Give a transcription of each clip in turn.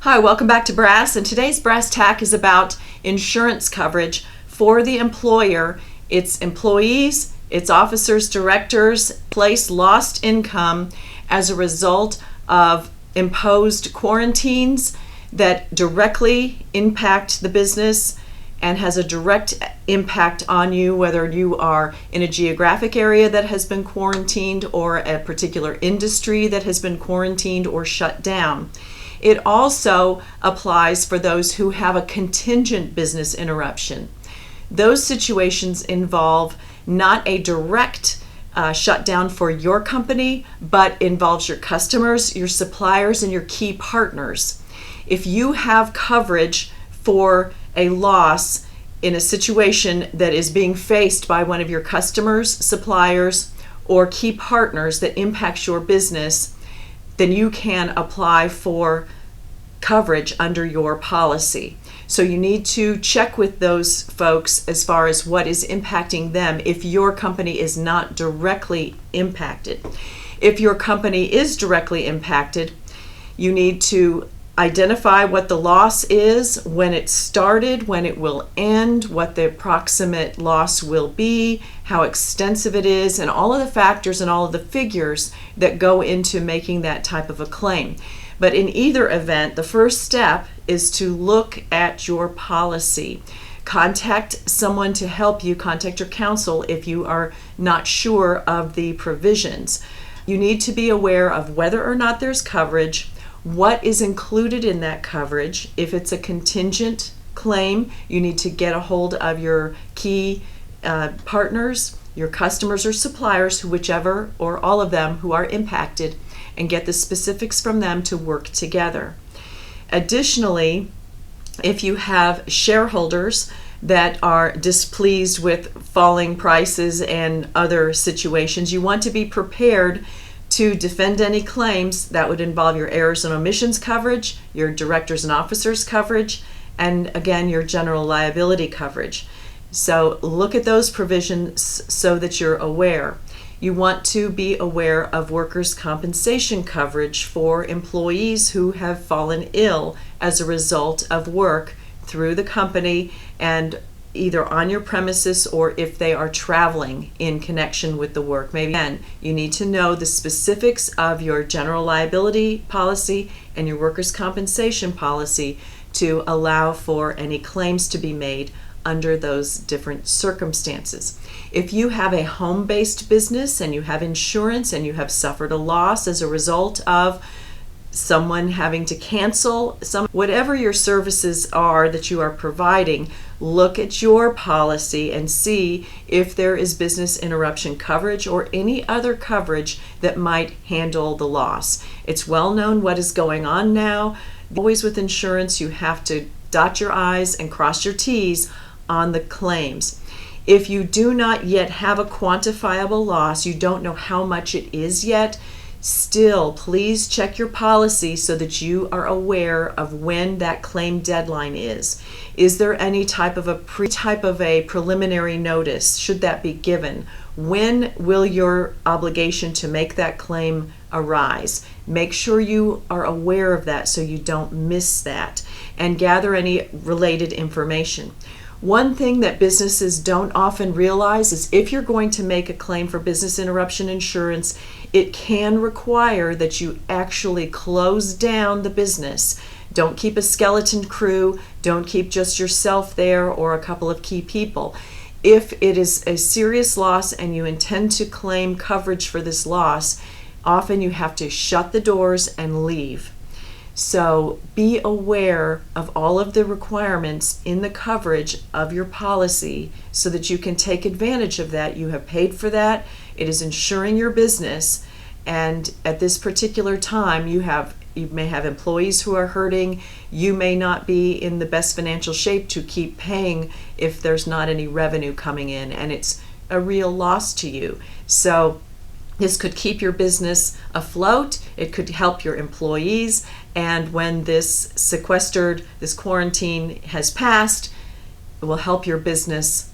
Hi, welcome back to Brass, and today's Brass Tack is about insurance coverage for the employer, its employees, its officers, directors, place lost income as a result of imposed quarantines that directly impact the business and has a direct impact on you, whether you are in a geographic area that has been quarantined or a particular industry that has been quarantined or shut down. It also applies for those who have a contingent business interruption. Those situations involve not a direct shutdown for your company, but involves your customers, your suppliers, and your key partners. If you have coverage for a loss in a situation that is being faced by one of your customers, suppliers, or key partners that impacts your business, then you can apply for coverage under your policy. So you need to check with those folks as far as what is impacting them if your company is not directly impacted. If your company is directly impacted, you need to identify what the loss is, when it started, when it will end, what the approximate loss will be, how extensive it is, and all of the factors and all of the figures that go into making that type of a claim. But in either event, the first step is to look at your policy. Contact someone to help you, contact your counsel if you are not sure of the provisions. You need to be aware of whether or not there's coverage, what is included in that coverage. If it's a contingent claim, you need to get a hold of your key partners, your customers or suppliers, whichever or all of them who are impacted, and get the specifics from them to work together. Additionally, if you have shareholders that are displeased with falling prices and other situations, you want to be prepared to defend any claims. That would involve your errors and omissions coverage, your directors and officers coverage, and again, your general liability coverage. So look at those provisions so that you're aware. You want to be aware of workers' compensation coverage for employees who have fallen ill as a result of work through the company and either on your premises or if they are traveling in connection with the work. Maybe again, you need to know the specifics of your general liability policy and your workers' compensation policy to allow for any claims to be made under those different circumstances. If you have a home-based business and you have insurance and you have suffered a loss as a result of someone having to cancel whatever your services are that you are providing, look at your policy and see if there is business interruption coverage or any other coverage that might handle the loss. It's well known what is going on now. Always with insurance, you have to dot your I's and cross your T's on the claims. If you do not yet have a quantifiable loss, you don't know how much it is yet, still please check your policy so that you are aware of when that claim deadline is. Is there any type of a preliminary notice? Should that be given? When will your obligation to make that claim arise? Make sure you are aware of that so you don't miss that, and gather any related information. One thing that businesses don't often realize is if you're going to make a claim for business interruption insurance, it can require that you actually close down the business. Don't keep a skeleton crew, don't keep just yourself there or a couple of key people. If it is a serious loss and you intend to claim coverage for this loss, often you have to shut the doors and leave. So be aware of all of the requirements in the coverage of your policy so that you can take advantage of that. You have paid for that. It is insuring your business. And at this particular time, you may have employees who are hurting. You may not be in the best financial shape to keep paying if there's not any revenue coming in, and it's a real loss to you. So this could keep your business afloat. It could help your employees. And when this quarantine has passed, it will help your business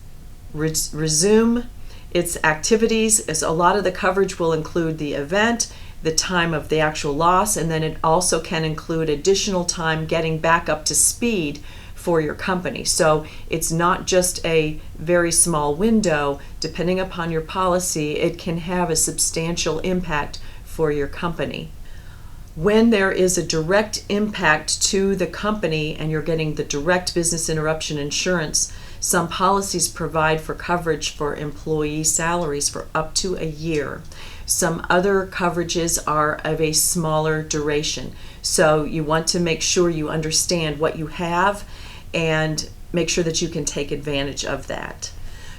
resume its activities. As a lot of the coverage will include the event, the time of the actual loss, and then it also can include additional time getting back up to speed for your company. So it's not just a very small window. Depending upon your policy, it can have a substantial impact for your company. When there is a direct impact to the company and you're getting the direct business interruption insurance, some policies provide for coverage for employee salaries for up to a year. Some other coverages are of a smaller duration. So you want to make sure you understand what you have and make sure that you can take advantage of that.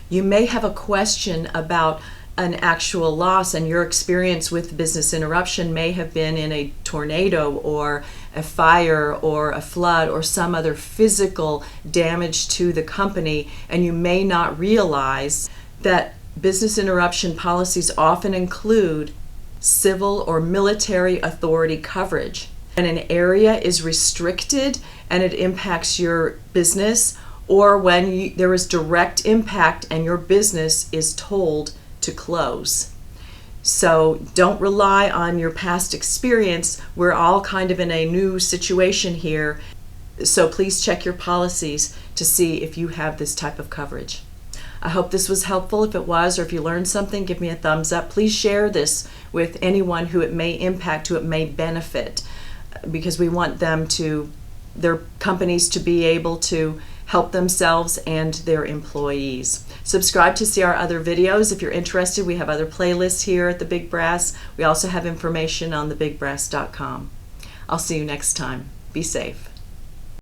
You may have a question about an actual loss, and your experience with business interruption may have been in a tornado or a fire or a flood or some other physical damage to the company, and you may not realize that business interruption policies often include civil or military authority coverage. When an area is restricted and it impacts your business, or when there is direct impact and your business is told to close. So don't rely on your past experience. We're all kind of in a new situation here. So please check your policies to see if you have this type of coverage. I hope this was helpful. If it was, or if you learned something, give me a thumbs up. Please share this with anyone who it may impact, who it may benefit, because we want their companies to be able to help themselves and their employees. Subscribe to see our other videos. If you're interested, we have other playlists here at the Big Brass. We also have information on thebigbrass.com. I'll see you next time. Be safe.